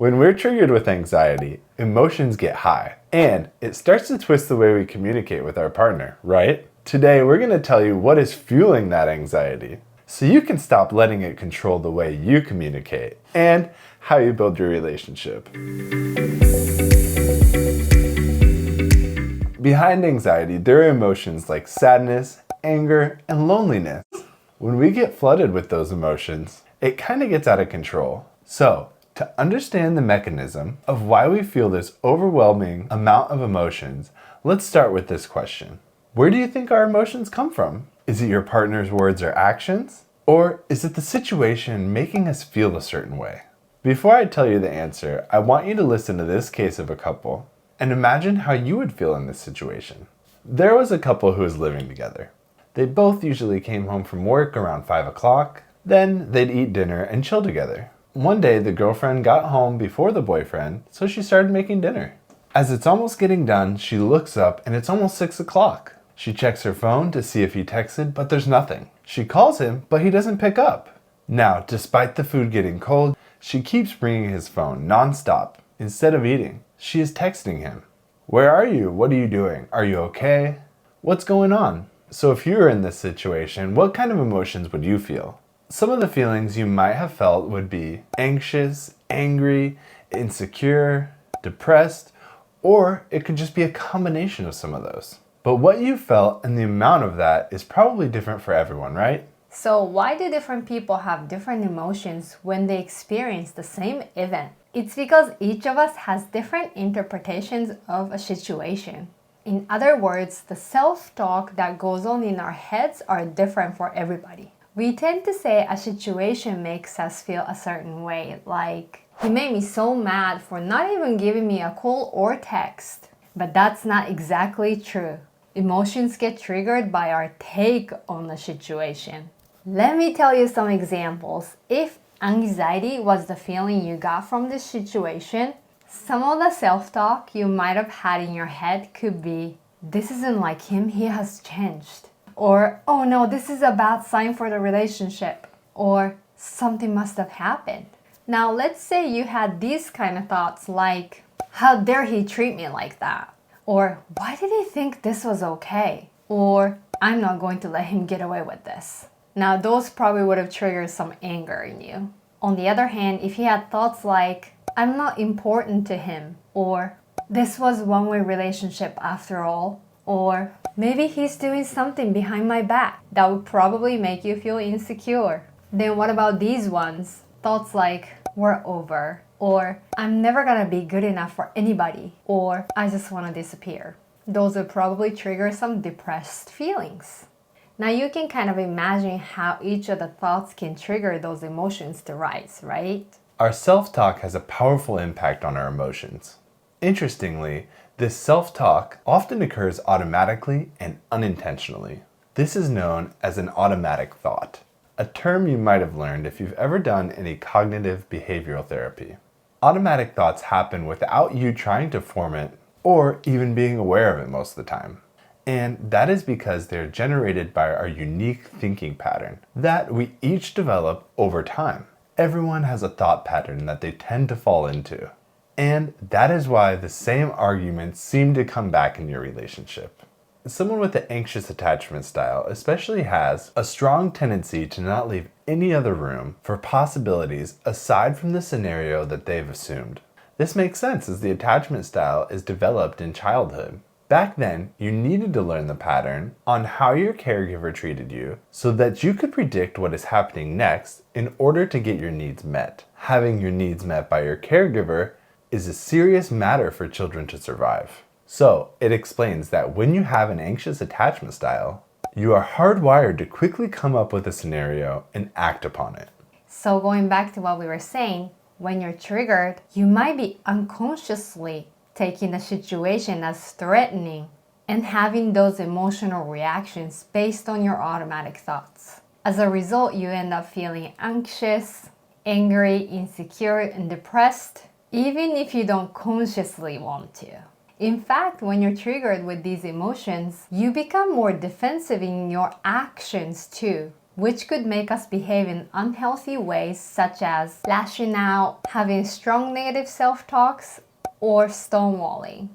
When we're triggered with anxiety, emotions get high, and it starts to twist the way we communicate with our partner, right? Today, we're going to tell you what is fueling that anxiety, so you can stop letting it control the way you communicate and how you build your relationship. Behind anxiety, there are emotions like sadness, anger, and loneliness. When we get flooded with those emotions, it kind of gets out of control. So, to understand the mechanism of why we feel this overwhelming amount of emotions, let's start with this question. Where do you think our emotions come from? Is it your partner's words or actions? Or is it the situation making us feel a certain way? Before I tell you the answer, I want you to listen to this case of a couple and imagine how you would feel in this situation. There was a couple who was living together. They both usually came home from work around 5 o'clock. Then they'd eat dinner and chill together. One day, the girlfriend got home before the boyfriend, so she started making dinner. As it's almost getting done, she looks up and it's almost 6 o'clock. She checks her phone to see if he texted, but there's nothing. She calls him, but he doesn't pick up. Now, despite the food getting cold, she keeps ringing his phone nonstop. Instead of eating, she is texting him. Where are you? What are you doing? Are you okay? What's going on? So if you were in this situation, what kind of emotions would you feel? Some of the feelings you might have felt would be anxious, angry, insecure, depressed, or it could just be a combination of some of those. But what you felt and the amount of that is probably different for everyone, right? So why do different people have different emotions when they experience the same event? It's because each of us has different interpretations of a situation. In other words, the self-talk that goes on in our heads are different for everybody. We tend to say a situation makes us feel a certain way, like, he made me so mad for not even giving me a call or text. But that's not exactly true. Emotions get triggered by our take on the situation. Let me tell you some examples. If anxiety was the feeling you got from this situation, some of the self-talk you might have had in your head could be, this isn't like him, he has changed. Or, oh no, this is a bad sign for the relationship. Or, something must have happened. Now, let's say you had these kind of thoughts like, how dare he treat me like that? Or, why did he think this was okay? Or, I'm not going to let him get away with this. Now, those probably would have triggered some anger in you. On the other hand, if you had thoughts like, I'm not important to him, or this was a one-way relationship after all, or maybe he's doing something behind my back, that would probably make you feel insecure. Then what about these ones? Thoughts like, we're over, or I'm never gonna be good enough for anybody, or I just wanna disappear. Those would probably trigger some depressed feelings. Now you can kind of imagine how each of the thoughts can trigger those emotions to rise, right? Our self-talk has a powerful impact on our emotions. Interestingly, this self-talk often occurs automatically and unintentionally. This is known as an automatic thought, a term you might have learned if you've ever done any cognitive behavioral therapy. Automatic thoughts happen without you trying to form it or even being aware of it most of the time. And that is because they're generated by our unique thinking pattern that we each develop over time. Everyone has a thought pattern that they tend to fall into. And that is why the same arguments seem to come back in your relationship. Someone with an anxious attachment style especially has a strong tendency to not leave any other room for possibilities aside from the scenario that they've assumed. This makes sense as the attachment style is developed in childhood. Back then, you needed to learn the pattern on how your caregiver treated you so that you could predict what is happening next in order to get your needs met. Having your needs met by your caregiver is a serious matter for children to survive. So, it explains that when you have an anxious attachment style, you are hardwired to quickly come up with a scenario and act upon it. So going back to what we were saying, when you're triggered, you might be unconsciously taking the situation as threatening and having those emotional reactions based on your automatic thoughts. As a result, you end up feeling anxious, angry, insecure, and depressed, even if you don't consciously want to. In fact, when you're triggered with these emotions, you become more defensive in your actions too. which could make us behave in unhealthy ways such as lashing out, having strong negative self-talks, or stonewalling.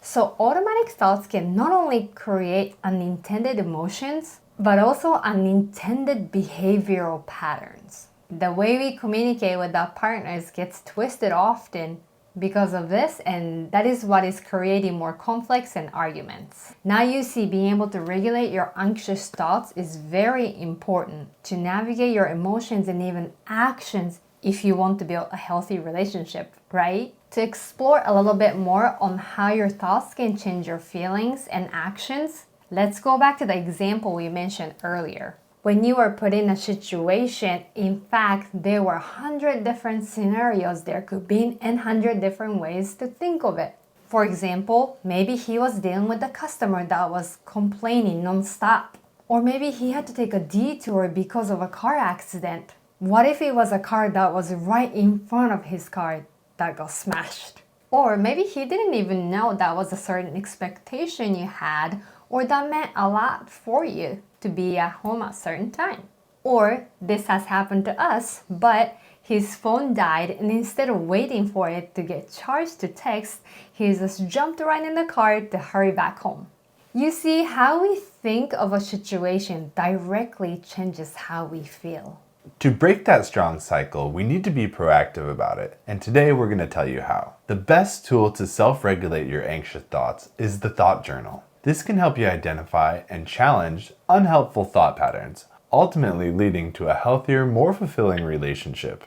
So automatic thoughts can not only create unintended emotions, but also unintended behavioral patterns. The way we communicate with our partners gets twisted often because of this, and that is what is creating more conflicts and arguments. Now you see, being able to regulate your anxious thoughts is very important to navigate your emotions and even actions if you want to build a healthy relationship, right? To explore a little bit more on how your thoughts can change your feelings and actions, let's go back to the example we mentioned earlier. When you were put in a situation, in fact, there were 100 different scenarios there could be and 100 different ways to think of it. For example, maybe he was dealing with a customer that was complaining nonstop. Or maybe he had to take a detour because of a car accident. What if it was a car that was right in front of his car that got smashed? Or maybe he didn't even know that was a certain expectation you had, or that meant a lot for you to be at home at a certain time. Or this has happened to us, but his phone died, and instead of waiting for it to get charged to text, he just jumped right in the car to hurry back home. You see, how we think of a situation directly changes how we feel. To break that strong cycle, we need to be proactive about it, and today we're going to tell you how. The best tool to self-regulate your anxious thoughts is the thought journal. This can help you identify and challenge unhelpful thought patterns, ultimately leading to a healthier, more fulfilling relationship.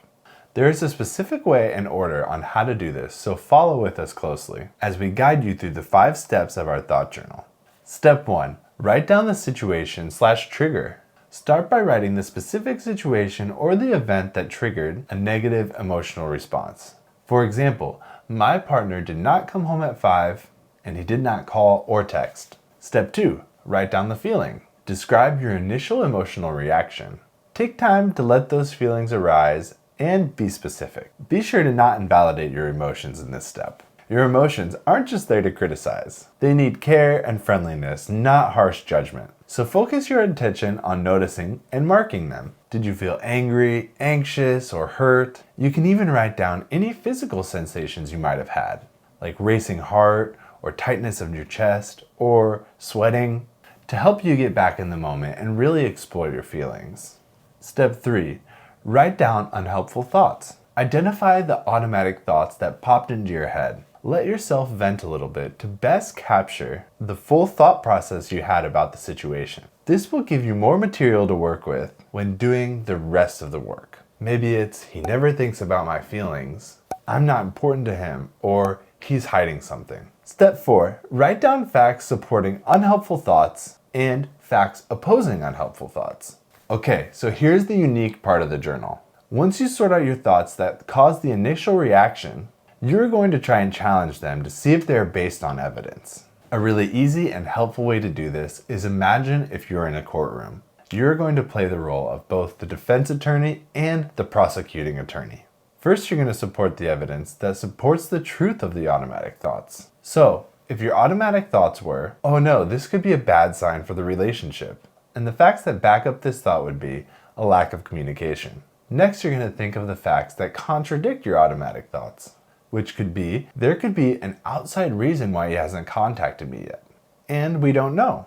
There is a specific way and order on how to do this, so follow with us closely as we guide you through the 5 steps of our thought journal. Step 1. Write down the situation/trigger. Start by writing the specific situation or the event that triggered a negative emotional response. For example, my partner did not come home at 5 and he did not call or text. Step 2. Write down the feeling. Describe your initial emotional reaction. Take time to let those feelings arise and be specific. Be sure to not invalidate your emotions in this step. Your emotions aren't just there to criticize. They need care and friendliness, not harsh judgment. So focus your attention on noticing and marking them. Did you feel angry, anxious, or hurt? You can even write down any physical sensations you might have had, like racing heart, or tightness of your chest, or sweating, to help you get back in the moment and really explore your feelings. Step 3. Write down unhelpful thoughts. Identify the automatic thoughts that popped into your head. Let yourself vent a little bit to best capture the full thought process you had about the situation. This will give you more material to work with when doing the rest of the work. Maybe it's, he never thinks about my feelings, I'm not important to him, or he's hiding something. Step 4. Write down facts supporting unhelpful thoughts and facts opposing unhelpful thoughts. Okay, so here's the unique part of the journal. Once you sort out your thoughts that cause the initial reaction, you're going to try and challenge them to see if they're based on evidence. A really easy and helpful way to do this is imagine if you're in a courtroom. You're going to play the role of both the defense attorney and the prosecuting attorney. First, you're going to support the evidence that supports the truth of the automatic thoughts. So, if your automatic thoughts were, oh no, this could be a bad sign for the relationship, and the facts that back up this thought would be a lack of communication. Next, you're going to think of the facts that contradict your automatic thoughts, which could be, there could be an outside reason why he hasn't contacted me yet, and we don't know.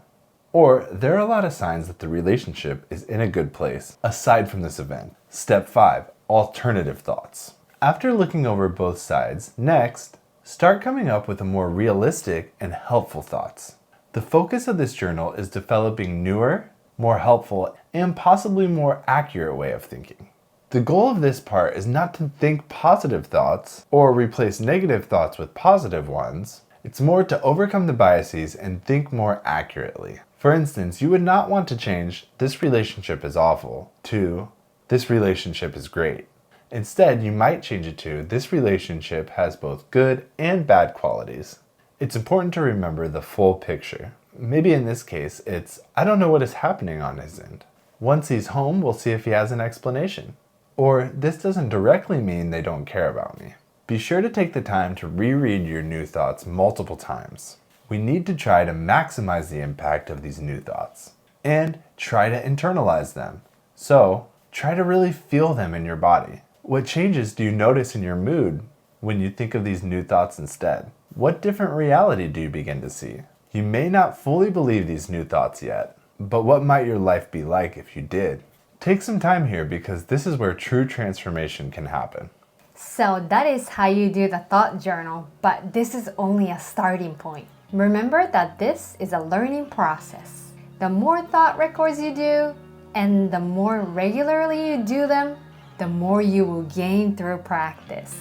Or, there are a lot of signs that the relationship is in a good place, aside from this event. Step 5. Alternative thoughts. After looking over both sides, next, start coming up with a more realistic and helpful thoughts. The focus of this journal is developing newer, more helpful, and possibly more accurate way of thinking. The goal of this part is not to think positive thoughts or replace negative thoughts with positive ones. It's more to overcome the biases and think more accurately. For instance, you would not want to change "this relationship is awful" to "this relationship is great." Instead, you might change it to "this relationship has both good and bad qualities." It's important to remember the full picture. Maybe in this case, it's, I don't know what is happening on his end. Once he's home, we'll see if he has an explanation. Or, this doesn't directly mean they don't care about me. Be sure to take the time to reread your new thoughts multiple times. We need to try to maximize the impact of these new thoughts and try to internalize them. So try to really feel them in your body. What changes do you notice in your mood when you think of these new thoughts instead? What different reality do you begin to see? You may not fully believe these new thoughts yet, but what might your life be like if you did? Take some time here because this is where true transformation can happen. So that is how you do the thought journal, but this is only a starting point. Remember that this is a learning process. The more thought records you do, and the more regularly you do them, the more you will gain through practice.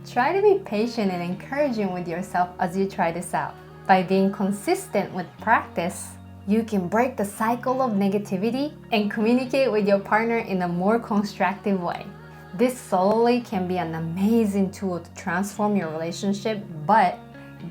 Try to be patient and encouraging with yourself as you try this out. By being consistent with practice, you can break the cycle of negativity and communicate with your partner in a more constructive way. This solely can be an amazing tool to transform your relationship, but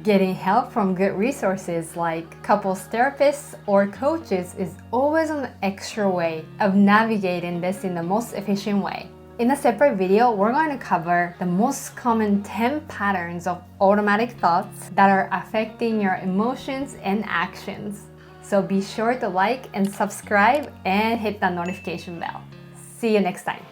getting help from good resources like couples therapists or coaches is always an extra way of navigating this in the most efficient way. In a separate video, we're going to cover the most common 10 patterns of automatic thoughts that are affecting your emotions and actions. So be sure to like and subscribe and hit the notification bell. See you next time.